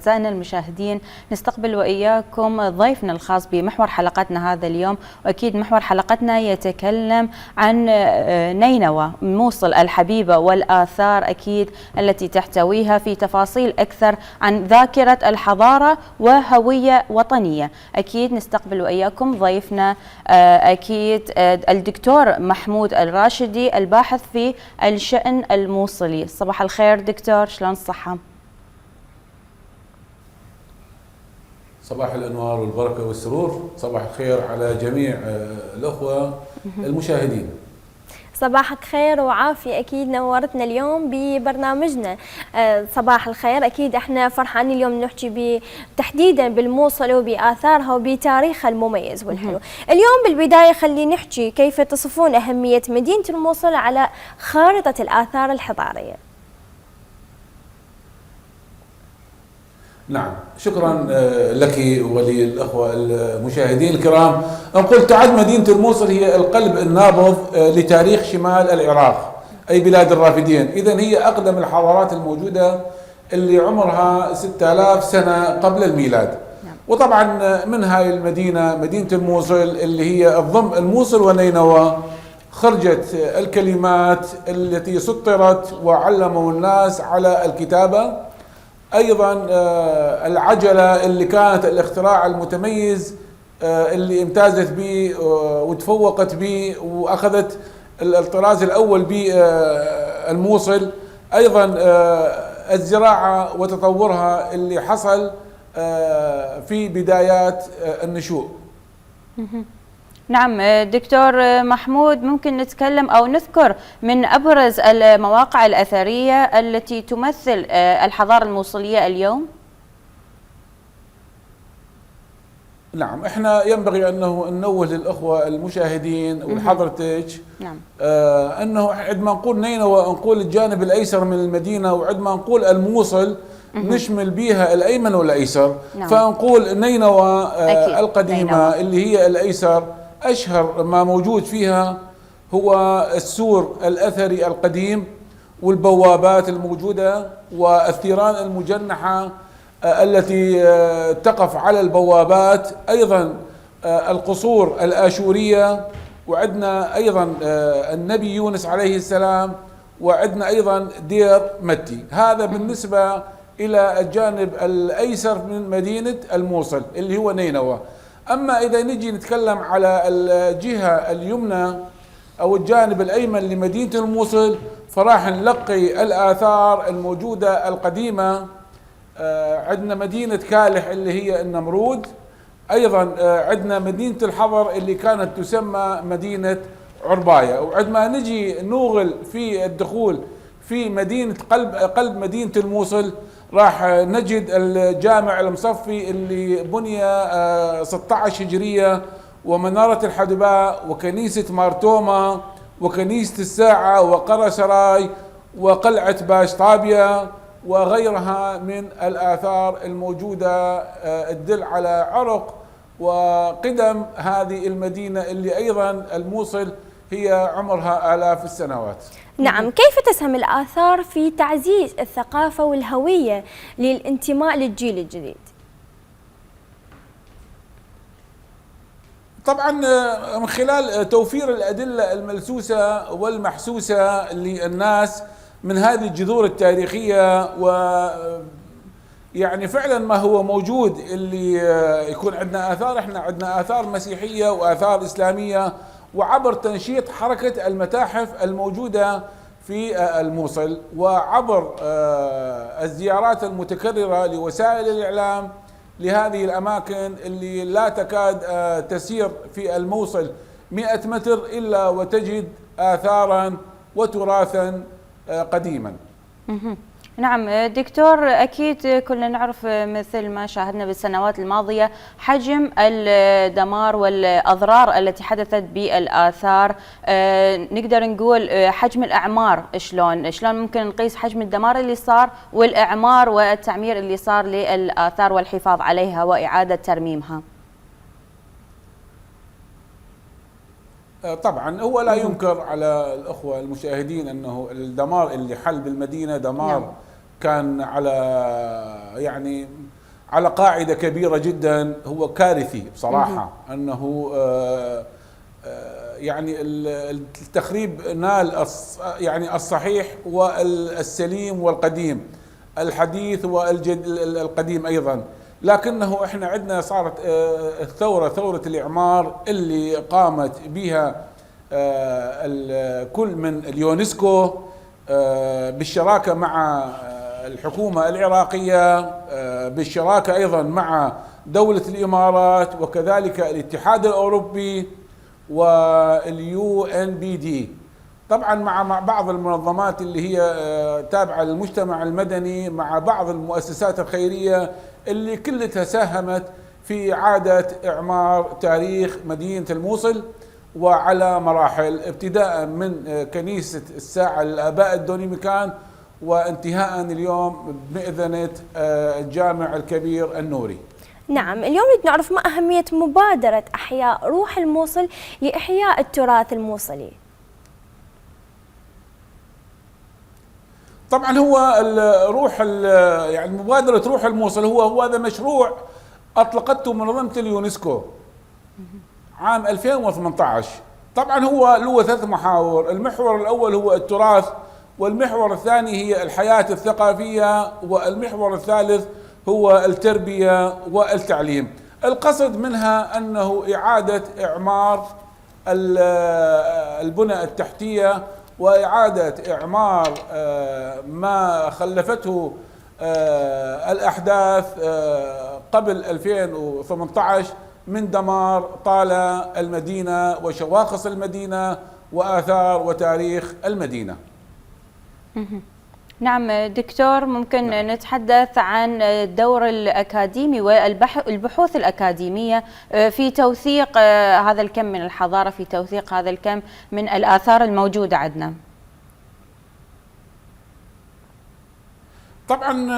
أعزائنا المشاهدين، نستقبل وإياكم ضيفنا الخاص بمحور حلقتنا هذا اليوم، وأكيد محور حلقتنا يتكلم عن نينوى موصل الحبيبة والآثار أكيد التي تحتويها في تفاصيل أكثر عن ذاكرة الحضارة وهوية وطنية. أكيد نستقبل وإياكم ضيفنا أكيد الدكتور محمود الراشدي الباحث في الشأن الموصلي. صباح الخير دكتور، شلون الصحة؟ صباح الأنوار والبركة والسرور، صباح الخير على جميع الأخوة المشاهدين. صباحك خير وعافية، أكيد نورتنا اليوم ببرنامجنا. صباح الخير. أكيد احنا فرحانين اليوم نحكي تحديدا بالموصل وبآثارها وبتاريخها المميز والحلو. اليوم بالبداية خلينا نحكي كيف تصفون أهمية مدينة الموصل على خارطة الآثار الحضارية. نعم، شكرا لك وللأخوة المشاهدين الكرام. نقول تعد مدينة الموصل هي القلب النابض لتاريخ شمال العراق أي بلاد الرافدين. إذن هي أقدم الحضارات الموجودة اللي عمرها 6000 سنة قبل الميلاد. وطبعا من هاي المدينة مدينة الموصل اللي هي الضم الموصل ونينوى خرجت الكلمات التي سطرت وعلموا الناس على الكتابة. أيضا العجلة اللي كانت الاختراع المتميز اللي امتازت به وتفوقت به وأخذت الطراز الأول بالموصل. أيضا الزراعة وتطورها اللي حصل في بدايات النشوء. نعم دكتور محمود، ممكن نتكلم أو نذكر من أبرز المواقع الأثرية التي تمثل الحضارة الموصلية اليوم؟ نعم، احنا ينبغي أنه ننوه للأخوة المشاهدين وحضرتك أنه عندما نقول نينوى نقول الجانب الأيسر من المدينة، وعندما نقول الموصل نشمل بها الأيمن والأيسر. نعم. فنقول نينوى القديمة نينوى اللي هي الأيسر. أشهر ما موجود فيها هو السور الأثري القديم والبوابات الموجودة والثيران المجنحة التي تقف على البوابات. أيضا القصور الآشورية، وعندنا أيضا النبي يونس عليه السلام، وعندنا أيضا دير متي. هذا بالنسبة إلى الجانب الأيسر من مدينة الموصل اللي هو نينوى. أما إذا نجي نتكلم على الجهة اليمنى أو الجانب الأيمن لمدينة الموصل فراح نلقي الآثار الموجودة القديمة. عندنا مدينة كالح اللي هي النمرود. أيضا عندنا مدينة الحضر اللي كانت تسمى مدينة عرباية. وعندما نجي نوغل في الدخول في مدينة قلب مدينة الموصل راح نجد الجامع المصفي اللي بني 16 هجرية، ومنارة الحدباء، وكنيسة مارتوما، وكنيسة الساعة، وقرى سراي، وقلعة باش طابية، وغيرها من الآثار الموجودة تدل على عرق وقدم هذه المدينة اللي أيضا الموصل هي عمرها آلاف السنوات. نعم، كيف تسهم الآثار في تعزيز الثقافة والهوية للانتماء للجيل الجديد؟ طبعا من خلال توفير الأدلة الملسوسة والمحسوسة للناس من هذه الجذور التاريخية، و يعني فعلا ما هو موجود اللي يكون عندنا آثار. احنا عندنا آثار مسيحية وآثار إسلامية، وعبر تنشيط حركة المتاحف الموجودة في الموصل، وعبر الزيارات المتكررة لوسائل الإعلام لهذه الأماكن اللي لا تكاد تسير في الموصل 100 متر إلا وتجد آثارا وتراثا قديما. نعم دكتور، أكيد كلنا نعرف مثل ما شاهدنا بالسنوات الماضية حجم الدمار والأضرار التي حدثت بالآثار. نقدر نقول حجم الأعمار شلون ممكن نقيس حجم الدمار اللي صار والإعمار والتعمير اللي صار للآثار والحفاظ عليها وإعادة ترميمها؟ طبعا هو لا ينكر على الأخوة المشاهدين أنه الدمار اللي حل بالمدينة دمار كان على يعني على قاعدة كبيرة جدا، هو كارثي بصراحة أنه يعني التخريب نال يعني الصحيح والسليم والقديم، الحديث والقديم أيضا. لكنه احنا عندنا صارت ثورة الإعمار اللي قامت بها كل من اليونسكو بالشراكة مع الحكومة العراقية، بالشراكة أيضا مع دولة الإمارات، وكذلك الاتحاد الأوروبي واليو ان بي دي، طبعا مع بعض المنظمات اللي هي تابعة للمجتمع المدني، مع بعض المؤسسات الخيرية اللي كلها ساهمت في إعادة إعمار تاريخ مدينة الموصل وعلى مراحل، ابتداء من كنيسة الساعة للآباء الدونيميكان وانتهاء اليوم بمئذنة الجامع الكبير النوري. نعم، اليوم نريد نعرف ما أهمية مبادرة أحياء روح الموصل لإحياء التراث الموصلي. طبعا هو يعني مبادرة روح الموصل هو هذا مشروع أطلقته منظمة اليونسكو عام 2018. طبعا هو له 3 محاور، المحور الأول هو التراث، والمحور الثاني هي الحياة الثقافية، والمحور الثالث هو التربية والتعليم. القصد منها أنه إعادة إعمار البنى التحتية وإعادة إعمار ما خلفته الأحداث قبل 2018 من دمار طال المدينة وشواخص المدينة وآثار وتاريخ المدينة. نعم دكتور، ممكن نتحدث عن الدور الأكاديمي والبحوث الأكاديمية في توثيق هذا الكم من الحضارة، في توثيق هذا الكم من الآثار الموجودة عندنا؟ طبعا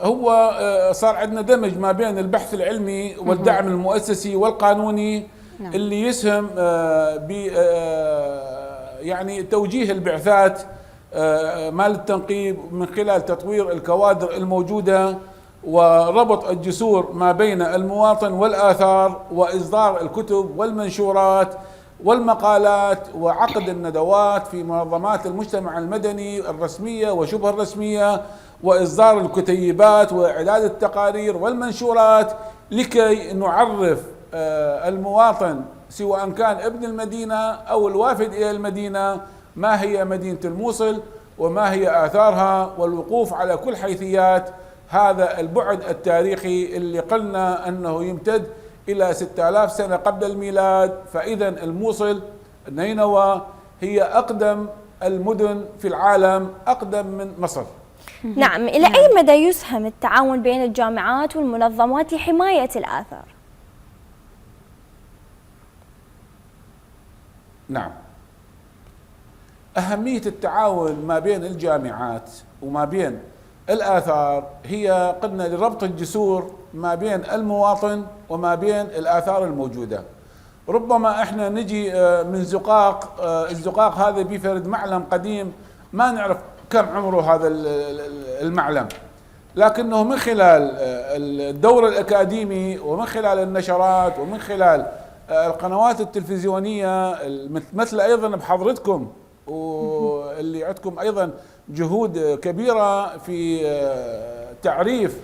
هو صار عندنا دمج ما بين البحث العلمي والدعم المؤسسي والقانوني اللي يسهم ب يعني توجيه البعثات مال التنقيب من خلال تطوير الكوادر الموجودة وربط الجسور ما بين المواطن والآثار وإصدار الكتب والمنشورات والمقالات وعقد الندوات في منظمات المجتمع المدني الرسمية وشبه الرسمية وإصدار الكتيبات وإعداد التقارير والمنشورات لكي نعرف المواطن سواء كان ابن المدينة أو الوافد إلى المدينة ما هي مدينة الموصل وما هي آثارها، والوقوف على كل حيثيات هذا البعد التاريخي اللي قلنا أنه يمتد إلى 6000 سنة قبل الميلاد. فإذا الموصل نينوى هي أقدم المدن في العالم، أقدم من مصر. نعم، إلى أي مدى يسهم التعاون بين الجامعات والمنظمات لحماية الآثار؟ نعم، أهمية التعاون ما بين الجامعات وما بين الآثار هي قلنا لربط الجسور ما بين المواطن وما بين الآثار الموجودة. ربما احنا نجي من زقاق، الزقاق هذا بيفرد معلم قديم ما نعرف كم عمره هذا المعلم، لكنه من خلال الدور الأكاديمي ومن خلال النشرات ومن خلال القنوات التلفزيونية مثل أيضا بحضرتكم واللي عندكم أيضا جهود كبيرة في تعريف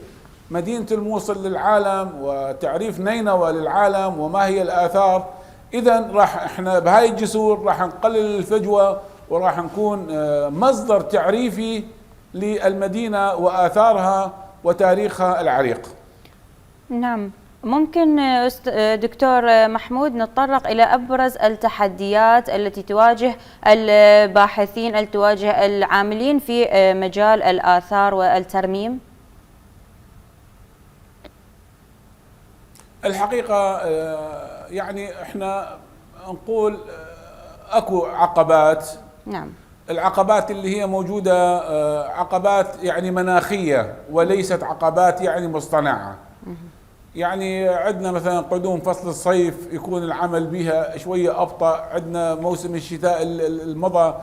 مدينة الموصل للعالم وتعريف نينوى للعالم وما هي الآثار. إذن راح احنا بهاي الجسور راح نقلل الفجوة وراح نكون مصدر تعريفي للمدينة وآثارها وتاريخها العريق. نعم، ممكن دكتور محمود نتطرق إلى أبرز التحديات التي تواجه الباحثين، التي تواجه العاملين في مجال الآثار والترميم؟ الحقيقة يعني احنا نقول اكو عقبات. نعم، العقبات اللي هي موجودة عقبات يعني مناخية وليست عقبات يعني مصطنعة. يعني عندنا مثلا قدوم فصل الصيف يكون العمل بها شوية أبطأ، عندنا موسم الشتاء المضى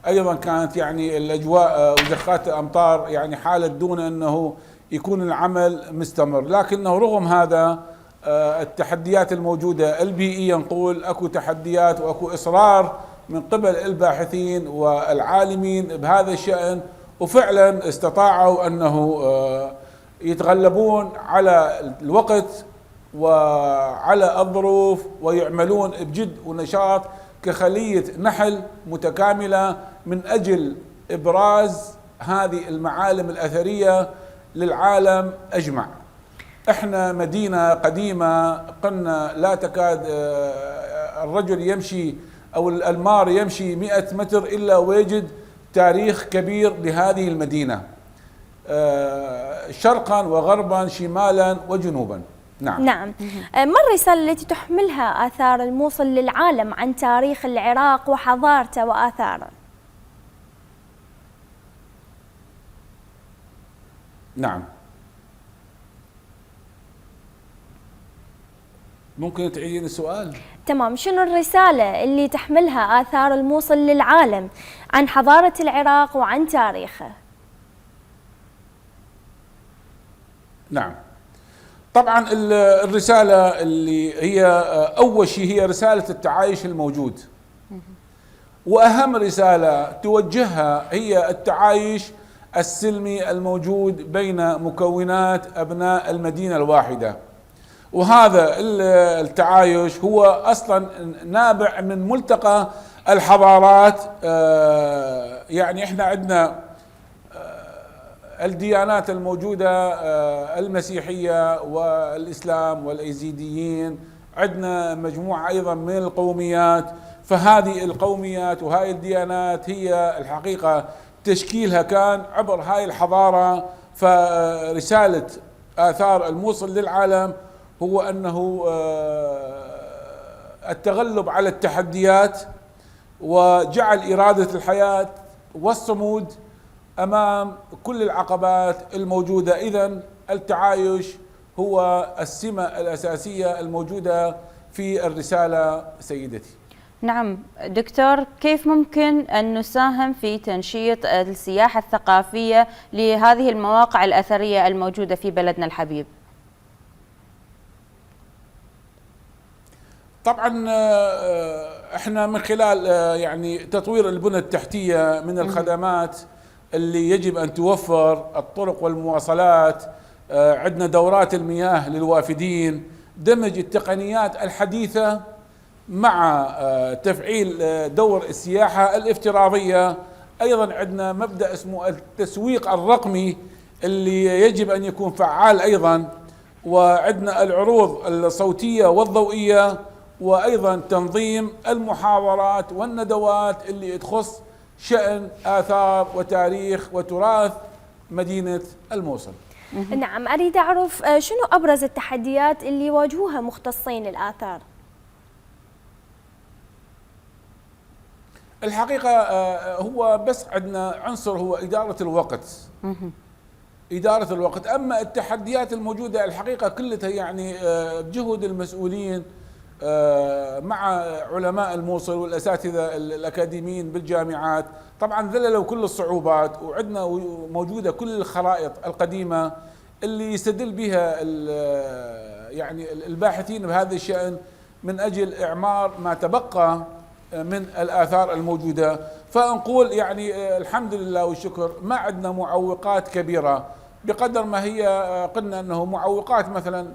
أيضا كانت يعني الأجواء وزخات الأمطار يعني حالت دون أنه يكون العمل مستمر. لكنه رغم هذا التحديات الموجودة البيئية، نقول أكو تحديات وأكو إصرار من قبل الباحثين والعالمين بهذا الشأن، وفعلا استطاعوا أنه يتغلبون على الوقت وعلى الظروف ويعملون بجد ونشاط كخلية نحل متكاملة من أجل إبراز هذه المعالم الأثرية للعالم أجمع. احنا مدينة قديمة، قلنا لا تكاد الرجل يمشي أو المار يمشي 100 متر إلا ويجد تاريخ كبير لهذه المدينة، شرقا وغربا شمالا وجنوبا. نعم. نعم. ما الرسالة التي تحملها آثار الموصل للعالم عن تاريخ العراق وحضارته وآثاره؟ نعم. ممكن تعيدين السؤال؟ تمام. شنو الرسالة اللي تحملها آثار الموصل للعالم عن حضارة العراق وعن تاريخه؟ نعم. طبعا الرسالة اللي هي أول شيء هي رسالة التعايش الموجود، وأهم رسالة توجهها هي التعايش السلمي الموجود بين مكونات أبناء المدينة الواحدة. وهذا التعايش هو أصلا نابع من ملتقى الحضارات. يعني احنا عندنا الديانات الموجودة، المسيحية والإسلام والأيزيديين، عندنا مجموعة أيضا من القوميات. فهذه القوميات وهاي الديانات هي الحقيقة تشكيلها كان عبر هاي الحضارة. فرسالة آثار الموصل للعالم هو أنه التغلب على التحديات وجعل إرادة الحياة والصمود أمام كل العقبات الموجودة. إذن التعايش هو السمة الأساسية الموجودة في الرسالة سيدتي. نعم دكتور، كيف ممكن أن نساهم في تنشيط السياحة الثقافية لهذه المواقع الأثرية الموجودة في بلدنا الحبيب؟ طبعا احنا من خلال يعني تطوير البنى التحتية من الخدمات اللي يجب أن توفر، الطرق والمواصلات، عندنا دورات المياه للوافدين، دمج التقنيات الحديثة مع تفعيل دور السياحة الافتراضية. أيضا عندنا مبدأ اسمه التسويق الرقمي اللي يجب أن يكون فعال أيضا، وعندنا العروض الصوتية والضوئية، وأيضا تنظيم المحاضرات والندوات اللي تخص شأن آثار وتاريخ وتراث مدينة الموصل. نعم، أريد أعرف شنو أبرز التحديات اللي يواجهوها مختصين الآثار؟ الحقيقة هو بس عندنا عنصر هو إدارة الوقت. إدارة الوقت. أما التحديات الموجودة الحقيقة كلها يعني بجهد المسؤولين مع علماء الموصل والأساتذة الأكاديميين بالجامعات. طبعا ذللوا كل الصعوبات، وعندنا موجودة كل الخرائط القديمة اللي يستدل بها يعني الباحثين بهذا الشأن من أجل إعمار ما تبقى من الآثار الموجودة. فنقول يعني الحمد لله والشكر ما عندنا معوقات كبيرة بقدر ما هي قلنا أنه معوقات مثلا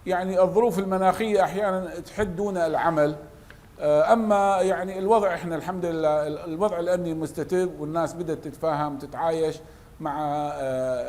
يعني الظروف المناخية أحيانا تحد دون العمل. أما يعني الوضع احنا الحمد لله الوضع الأمني مستتب، والناس بدأت تتفاهم تتعايش مع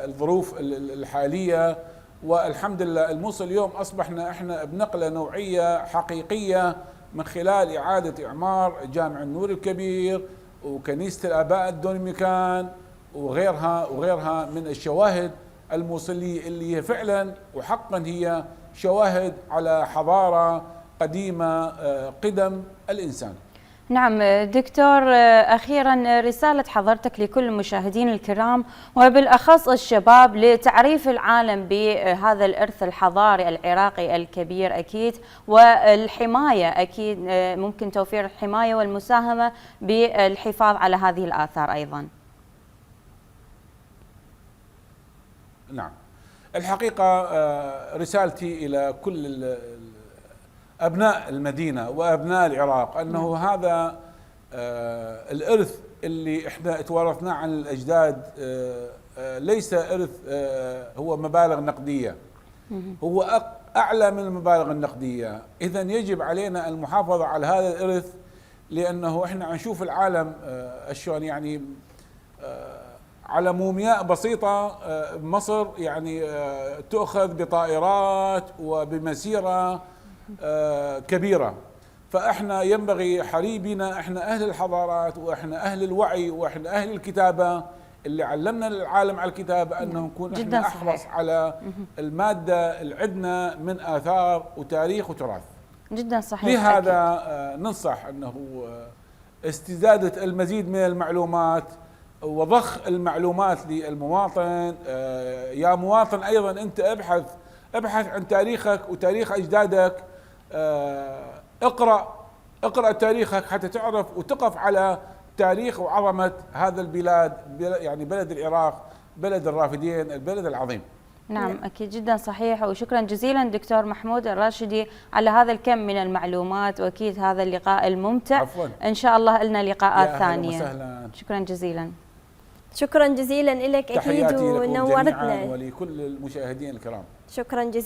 الظروف الحالية. والحمد لله الموصل اليوم أصبحنا احنا بنقلة نوعية حقيقية من خلال إعادة إعمار جامع النور الكبير وكنيسة الآباء الدومينيكان وغيرها من الشواهد الموصلية اللي هي فعلا وحقا هي شواهد على حضارة قديمة قدم الإنسان. نعم دكتور، أخيرا رسالة حضرتك لكل المشاهدين الكرام وبالأخص الشباب لتعريف العالم بهذا الإرث الحضاري العراقي الكبير أكيد، والحماية أكيد، ممكن توفير الحماية والمساهمة بالحفاظ على هذه الآثار أيضا. نعم، الحقيقة رسالتي إلى كل أبناء المدينة وأبناء العراق أنه هذا الإرث اللي إحنا توارثناه عن الأجداد ليس إرث هو مبالغ نقدية، هو أعلى من المبالغ النقدية. إذن يجب علينا المحافظة على هذا الإرث، لأنه إحنا نشوف العالم شلون يعني على مومياء بسيطة مصر يعني تؤخذ بطائرات وبمسيرة كبيرة. فإحنا ينبغي حريبنا، إحنا أهل الحضارات وإحنا أهل الوعي وإحنا أهل الكتابة اللي علمنا العالم على الكتابة أنه نكون إحنا أحرص على المادة اللي عندنا من آثار وتاريخ وتراث. جدا صحيح. لهذا ننصح أنه استزادة المزيد من المعلومات وضخ المعلومات للمواطن. يا مواطن أيضا أنت ابحث عن تاريخك وتاريخ أجدادك، اقرأ تاريخك حتى تعرف وتقف على تاريخ وعظمة هذا البلاد، يعني بلد العراق، بلد الرافدين، البلد العظيم. نعم أكيد جدا صحيح، وشكرا جزيلا دكتور محمود الراشدي على هذا الكم من المعلومات، وأكيد هذا اللقاء الممتع. عفوا. إن شاء الله لنا لقاءات ثانية. وسهلا. شكرا جزيلا. شكرا جزيلا لك أكيد، ونورتنا ولكل المشاهدين الكرام. شكرا جزيلا.